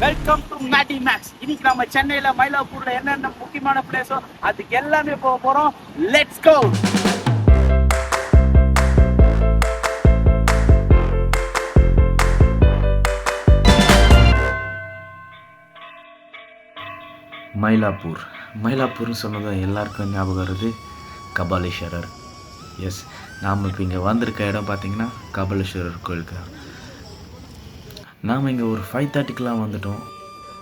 Welcome to Maddy maths. இன்னைக்கு நம்ம சென்னையில மயிலாப்பூர்ல என்னென்ன முக்கியமான பிளேஸோ அதுக்கு எல்லாமே போக போறோம். Let's go. மயிலாப்பூர்னு சொன்னதும் எல்லாருக்கும் ஞாபகம் வருது கபாலீஸ்வரர். எஸ், நாம் இப்போ இங்கே வந்திருக்க இடம் பார்த்திங்கன்னா கபாலீஸ்வரர் கோயிலுக்கு. நாம் இங்கே ஒரு 5:30க்கெலாம் வந்துட்டோம்.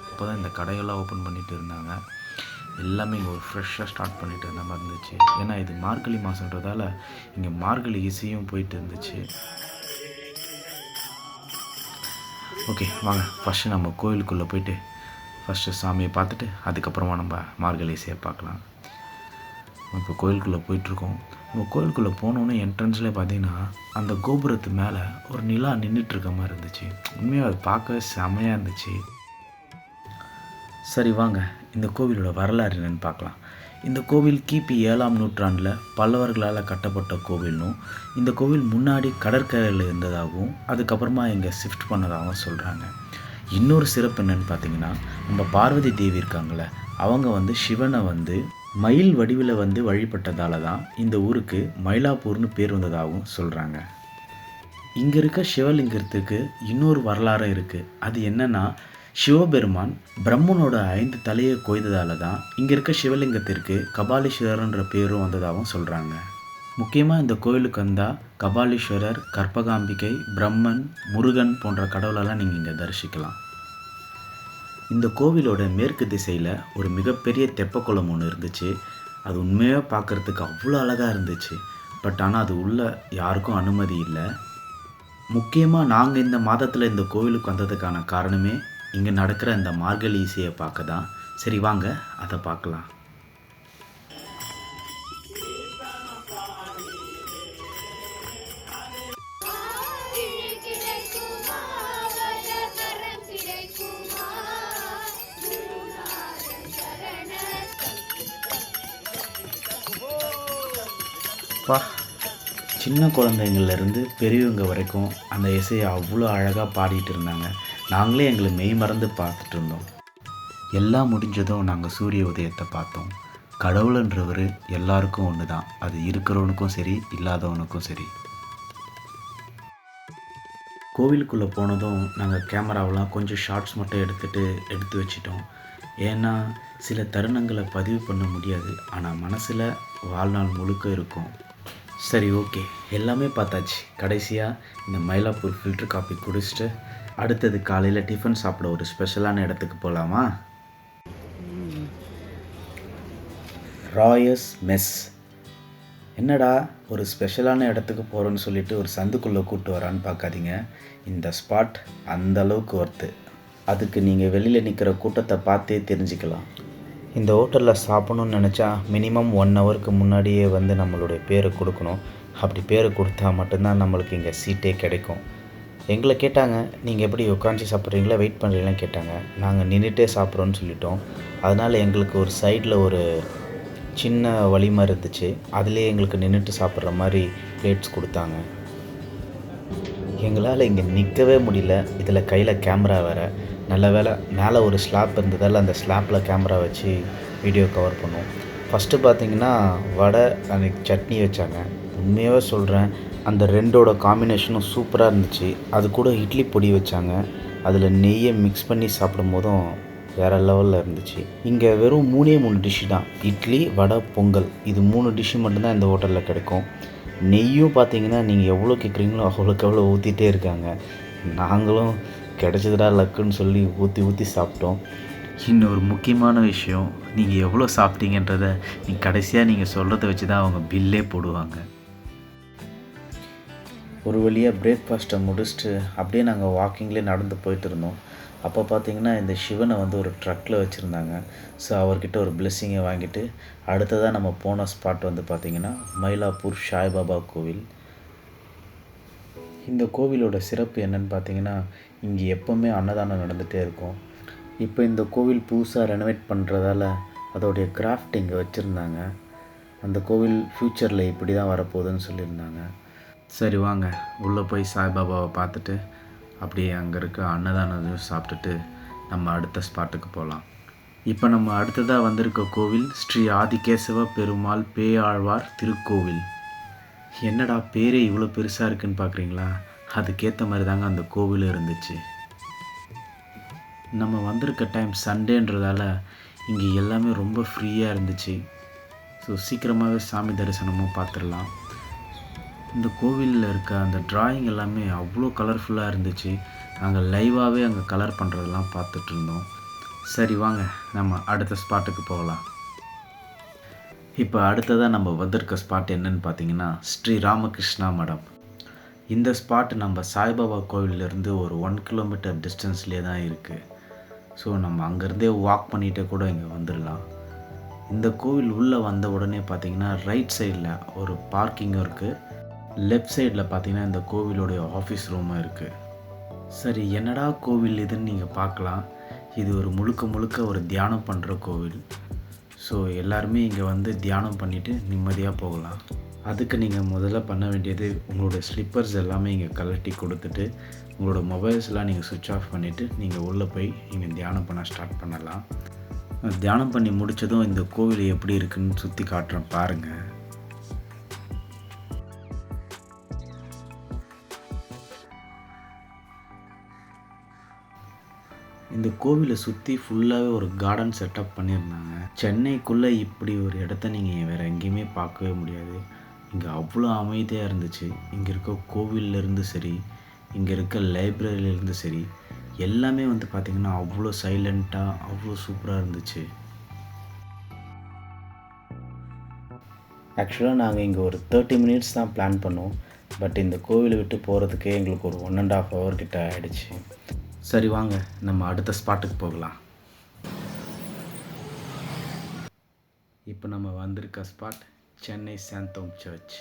அப்போ தான் இந்த கடையெல்லாம் ஓப்பன் பண்ணிகிட்டு இருந்தாங்க. எல்லாமே இங்கே ஒரு ஃப்ரெஷ்ஷாக ஸ்டார்ட் பண்ணிட்டு இருந்த மாதிரி இருந்துச்சு. ஏன்னா இது மார்கழி மாதன்றதால இங்கே மார்கழி இசையும் போயிட்டு இருந்துச்சு. ஓகே வாங்க, ஃபஸ்ட்டு நம்ம கோயிலுக்குள்ளே போயிட்டு ஃபஸ்ட்டு சாமியை பார்த்துட்டு அதுக்கப்புறமா நம்ம மார்கழி இசையை பார்க்கலாம். இப்போ கோயிலுக்குள்ளே போயிட்டுருக்கோம். நம்ம கோயிலுக்குள்ளே போனோன்னே என்ட்ரன்ஸ்லேயே பார்த்தீங்கன்னா அந்த கோபுரத்து மேலே ஒரு நிலா நின்றுட்டுருக்க மாதிரி இருந்துச்சு. உண்மையாக அது பார்க்க செமையாக இருந்துச்சு. சரி வாங்க, இந்த கோவிலோட வரலாறு என்னென்னு பார்க்கலாம். இந்த கோவில் கிபி 7ஆம் நூற்றாண்டில் பல்லவர்களால் கட்டப்பட்ட கோவில்னும், இந்த கோவில் முன்னாடி கடற்கரையில் இருந்ததாகவும் அதுக்கப்புறமா இங்கே ஷிஃப்ட் பண்ணதாகவும் சொல்கிறாங்க. இன்னொரு சிறப்பு என்னென்னு பார்த்தீங்கன்னா, நம்ம பார்வதி தேவி இருக்காங்களே, அவங்க சிவனை மயில் வடிவில் வழிபட்டதால தான் இந்த ஊருக்கு மயிலாப்பூர்னு பேர் வந்ததாகவும் சொல்கிறாங்க. இங்கே இருக்க சிவலிங்கத்துக்கு இன்னொரு வரலாறு இருக்குது. அது என்னென்னா, சிவபெருமான் பிரம்மனோட 5 தலையை கொய்ததால தான் இங்கே இருக்க சிவலிங்கத்திற்கு கபாலீஸ்வரர்ன்ற பேரும் வந்ததாகவும் சொல்கிறாங்க. முக்கியமாக இந்த கோயிலுக்கு வந்தால் கபாலீஸ்வரர், கற்பகாம்பிகை, பிரம்மன், முருகன் போன்ற கடவுளெல்லாம் நீங்கள் இங்கே தரிசிக்கலாம். இந்த கோவிலோட மேற்கு திசையில் ஒரு மிகப்பெரிய தெப்பக்குளம் ஒன்று இருந்துச்சு. அது உண்மையாக பார்க்குறதுக்கு அவ்வளோ அழகாக இருந்துச்சு. பட் ஆனால் அது உள்ளே யாருக்கும் அனுமதி இல்லை. முக்கியமாக நாங்கள் இந்த மாதத்தில் இந்த கோவிலுக்கு வந்ததுக்கான காரணமே இங்கே நடக்கிற இந்த மார்கழி இசையை பார்க்க தான். சரி வாங்க, அதை பார்க்கலாம். சின்ன குழந்தைங்கள்லேருந்து பெரியவங்க வரைக்கும் அந்த இசையை அவ்வளோ அழகாக பாடிட்டு இருந்தாங்க. நாங்களே எங்களை மெய் மறந்து பார்த்துட்டு இருந்தோம். எல்லாம் முடிஞ்சதும் நாங்கள் சூரிய உதயத்தை பார்த்தோம். கடவுள்ன்றவர் எல்லாருக்கும் ஒன்று தான். அது இருக்கிறவனுக்கும் சரி, இல்லாதவனுக்கும் சரி. கோவிலுக்குள்ளே போனதும் நாங்கள் கேமராவெலாம் கொஞ்சம் ஷார்ட்ஸ் மட்டும் எடுத்து வச்சிட்டோம். ஏன்னா சில தருணங்களை பதிவு பண்ண முடியாது, ஆனால் மனசில் வாழ்நாள் முழுக்க இருக்கும். சரி ஓகே, எல்லாமே பார்த்தாச்சு. கடைசியாக இந்த மயிலாப்பூர் ஃபில்டர் காஃபி குடிச்சிட்டு அடுத்தது காலையில் டிஃபன் சாப்பிட ஒரு ஸ்பெஷலான இடத்துக்கு போகலாமா? Royce mess. என்னடா ஒரு ஸ்பெஷலான இடத்துக்கு போகிறோன்னு சொல்லிட்டு ஒரு சந்துக்குள்ளே கூப்பிட்டு வரான்னு பார்க்காதீங்க. இந்த ஸ்பாட் அந்த அளவுக்கு ஒர்த்து. அதுக்கு நீங்கள் வெளியில் நிற்கிற கூட்டத்தை பார்த்தே தெரிஞ்சுக்கலாம். இந்த ஹோட்டலில் சாப்பிடணுன்னு நினச்சா மினிமம் 1 ஹவருக்கு முன்னாடியே நம்மளுடைய பேரை கொடுக்கணும். அப்படி பேரை கொடுத்தா மட்டும்தான் நம்மளுக்கு இங்கே சீட்டே கிடைக்கும். எங்களை கேட்டாங்க, நீங்கள் எப்படி உட்காந்து சாப்பிட்றீங்களா, வெயிட் பண்ணுறீங்களான்னு கேட்டாங்க. நாங்கள் நின்றுட்டே சாப்பிட்றோன்னு சொல்லிட்டோம். அதனால் எங்களுக்கு ஒரு சைடில் ஒரு சின்ன வழி மாதிரி இருந்துச்சு. அதுலேயே எங்களுக்கு நின்றுட்டு சாப்பிட்ற மாதிரி பிளேட்ஸ் கொடுத்தாங்க. எங்களால் இங்கே நிற்கவே முடியல. இதில் கையில் கேமரா வேறு. நல்ல வேலை மேலே ஒரு ஸ்லாப் இருந்ததால் அந்த ஸ்லாப்பில் கேமரா வச்சு வீடியோ கவர் பண்ணோம். ஃபஸ்ட்டு பார்த்திங்கன்னா வடை அன்றைக்கி சட்னி வச்சாங்க. உண்மையாகவே சொல்கிறேன், அந்த ரெண்டோட காம்பினேஷனும் சூப்பராக இருந்துச்சு. அது கூட இட்லி பொடி வச்சாங்க. அதில் நெய்யை மிக்ஸ் பண்ணி சாப்பிடும் போதும் வேறு லெவலில் இருந்துச்சு. இங்கே வெறும் 3 டிஷ்ஷு தான். இட்லி, வடை, பொங்கல், இது 3 டிஷ்ஷு மட்டும்தான் இந்த ஹோட்டலில் கிடைக்கும். நெய்யும் பார்த்திங்கன்னா நீங்கள் எவ்வளோ கேட்குறீங்களோ அவ்வளோக்கு எவ்வளோ ஊற்றிட்டே இருக்காங்க. நாங்களும் கிடச்சதுடா லக்குன்னு சொல்லி ஊற்றி சாப்பிட்டோம். இன்னொரு முக்கியமான விஷயம், நீங்கள் எவ்வளோ சாப்பிட்டீங்கன்றதை கடைசியாக நீங்கள் சொல்கிறத வச்சு தான் அவங்க பில்லே போடுவாங்க. ஒரு வழியாக பிரேக்ஃபாஸ்ட்டை முடிச்சுட்டு அப்படியே நாங்கள் வாக்கிங்லேயே நடந்து போயிட்டு இருந்தோம். அப்போ பார்த்திங்கன்னா இந்த சிவனை ஒரு ட்ரக்கில் வச்சுருந்தாங்க. ஸோ அவர்கிட்ட ஒரு பிளெஸ்ஸிங்கை வாங்கிட்டு அடுத்ததாக நம்ம போன ஸ்பாட் பார்த்திங்கன்னா மயிலாப்பூர் சாய்பாபா கோவில். இந்த கோவிலோட சிறப்பு என்னென்னு பார்த்தீங்கன்னா, இங்கே எப்போவுமே அன்னதானம் நடந்துகிட்டே இருக்கும். இப்போ இந்த கோவில் புதுசாக ரெனோவேட் பண்ணுறதால அதோடைய கிராஃப்ட் இங்கே வச்சுருந்தாங்க. அந்த கோவில் ஃப்யூச்சரில் இப்படி தான் வரப்போகுதுன்னு சொல்லியிருந்தாங்க. சரி வாங்க உள்ளே போய் சாய்பாபாவை பார்த்துட்டு அப்படியே அங்கே இருக்க அன்னதானம் சாப்பிட்டுட்டு நம்ம அடுத்த ஸ்பாட்டுக்கு போகலாம். இப்போ நம்ம அடுத்ததாக வந்திருக்க கோவில் ஸ்ரீ ஆதிகேசவ பெருமாள் பேயாழ்வார் திருக்கோவில். என்னடா பேரே இவ்வளோ பெருசாக இருக்குன்னு பார்க்குறீங்களா? அதுக்கேற்ற மாதிரி தாங்க அந்த கோவில் இருந்துச்சு. நம்ம வந்திருக்க டைம் சண்டேன்றதால இங்கே எல்லாமே ரொம்ப ஃப்ரீயாக இருந்துச்சு. ஸோ சீக்கிரமாகவே சாமி தரிசனமும் பார்த்துடலாம். இந்த கோவிலில் இருக்க அந்த டிராயிங் எல்லாமே அவ்வளோ கலர்ஃபுல்லாக இருந்துச்சு. நாங்கள் லைவாகவே அங்கே கலர் பண்ணுறதெல்லாம் பார்த்துட்ருந்தோம். சரி வாங்க நம்ம அடுத்த ஸ்பாட்டுக்கு போகலாம். இப்போ அடுத்ததாக நம்ம வந்திருக்க ஸ்பாட் என்னன்னு பார்த்தீங்கன்னா ஸ்ரீ ராமகிருஷ்ணா மடம். இந்த ஸ்பாட் நம்ம சாய்பாபா கோவிலிருந்து ஒரு 1 கிலோமீட்டர் டிஸ்டன்ஸ்லேயே தான் இருக்குது. ஸோ நம்ம அங்கேருந்தே வாக் பண்ணிகிட்டே கூட இங்கே வந்துடலாம். இந்த கோவில் உள்ளே வந்த உடனே பார்த்திங்கன்னா ரைட் சைடில் ஒரு பார்க்கிங்கும் இருக்குது. லெஃப்ட் சைடில் பார்த்திங்கன்னா இந்த கோவிலோடைய ஆஃபீஸ் ரூமும் இருக்குது. சரி என்னடா கோவில் இதுன்னு நீங்கள் பார்க்கலாம். இது ஒரு முழுக்க ஒரு தியானம் பண்ணுற கோவில். ஸோ எல்லாருமே இங்கே வந்து தியானம் பண்ணிவிட்டு நிம்மதியாக போகலாம். அதுக்கு நீங்கள் முதல்ல பண்ண வேண்டியது உங்களோட ஸ்லிப்பர்ஸ் எல்லாமே இங்கே கழட்டி கொடுத்துட்டு உங்களோட மொபைல்ஸ்லாம் நீங்கள் சுவிட்ச் ஆஃப் பண்ணிவிட்டு நீங்கள் உள்ளே போய் நீங்கள் தியானம் பண்ண ஸ்டார்ட் பண்ணலாம். தியானம் பண்ணி முடித்ததும் இந்த கோவில் எப்படி இருக்குன்னு சுற்றி காட்டுறேன் பாருங்கள். இந்த கோவிலை சுற்றி ஃபுல்லாகவே ஒரு கார்டன் செட்டப் பண்ணியிருந்தாங்க. சென்னைக்குள்ளே இப்படி ஒரு இடத்த நீங்கள் வேறு எங்கேயுமே பார்க்கவே முடியாது. இங்கே அவ்வளோ அமைதியாக இருந்துச்சு. இங்கே இருக்க கோவில்லேருந்து சரி, இங்கே இருக்க லைப்ரரியிலேருந்து சரி, எல்லாமே வந்து பார்த்திங்கன்னா அவ்வளோ சைலண்ட்டாக அவ்வளோ சூப்பராக இருந்துச்சு. ஆக்சுவலாக நாங்கள் இங்கே ஒரு 30 மினிட்ஸ் தான் பிளான் பண்ணோம். பட் இந்த கோவிலை விட்டு போகிறதுக்கே எங்களுக்கு ஒரு 1.5 ஹவர் கிட்ட ஆகிடுச்சு. சரி வாங்க நம்ம அடுத்த ஸ்பாட்டுக்கு போகலாம். இப்போ நம்ம வந்திருக்க ஸ்பாட் சென்னை சாந்தோம் சர்ச்.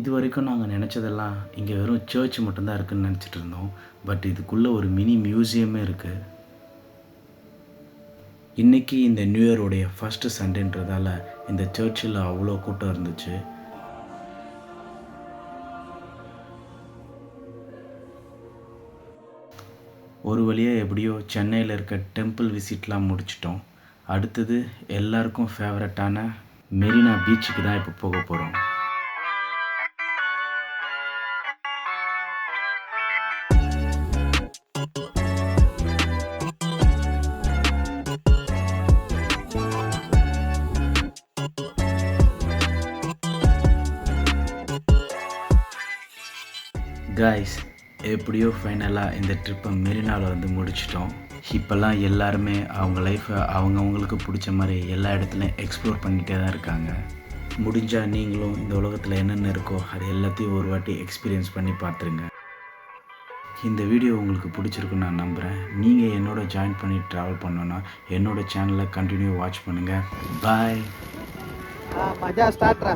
இது வரைக்கும் நாங்கள் நினச்சதெல்லாம் இங்கே வெறும் சர்ச் மட்டும்தான் இருக்குதுன்னு நினச்சிட்டு இருந்தோம். பட் இதுக்குள்ளே ஒரு மினி மியூசியமே இருக்குது. இன்றைக்கி இந்த நியூ இயருடைய ஃபஸ்ட்டு சண்டேன்றதால இந்த சர்ச்சில் அவ்வளோ கூட்டம் இருந்துச்சு. ஒரு வழியாக எப்படியோ சென்னையில் இருக்க டெம்பிள் விசிட்லாம் முடிச்சிட்டோம். அடுத்தது எல்லாருக்கும் ஃபேவரட்டான மெரினா பீச்சுக்கு தான் இப்போ போக போகிறோம். கைஸ் எப்படியோ ஃபைனலாக இந்த ட்ரிப்பை மெரினாவில் வந்து முடிச்சிட்டோம். இப்போல்லாம் எல்லாருமே அவங்க லைஃப்பை அவங்கவுங்களுக்கு பிடிச்ச மாதிரி எல்லா இடத்துலையும் எக்ஸ்ப்ளோர் பண்ணிகிட்டே தான் இருக்காங்க. முடிஞ்சால் நீங்களும் இந்த உலகத்தில் என்னென்ன இருக்கோ அது எல்லாத்தையும் ஒரு வாட்டி எக்ஸ்பீரியன்ஸ் பண்ணி பார்த்துருங்க. இந்த வீடியோ உங்களுக்கு பிடிச்சிருக்குன்னு நான் நம்புகிறேன். நீங்கள் என்னோட ஜாயின் பண்ணி ட்ராவல் பண்ணோன்னா என்னோடய சேனலை கண்டினியூ வாட்ச் பண்ணுங்கள். பாய். மஜா ஸ்டார்ட்ரா.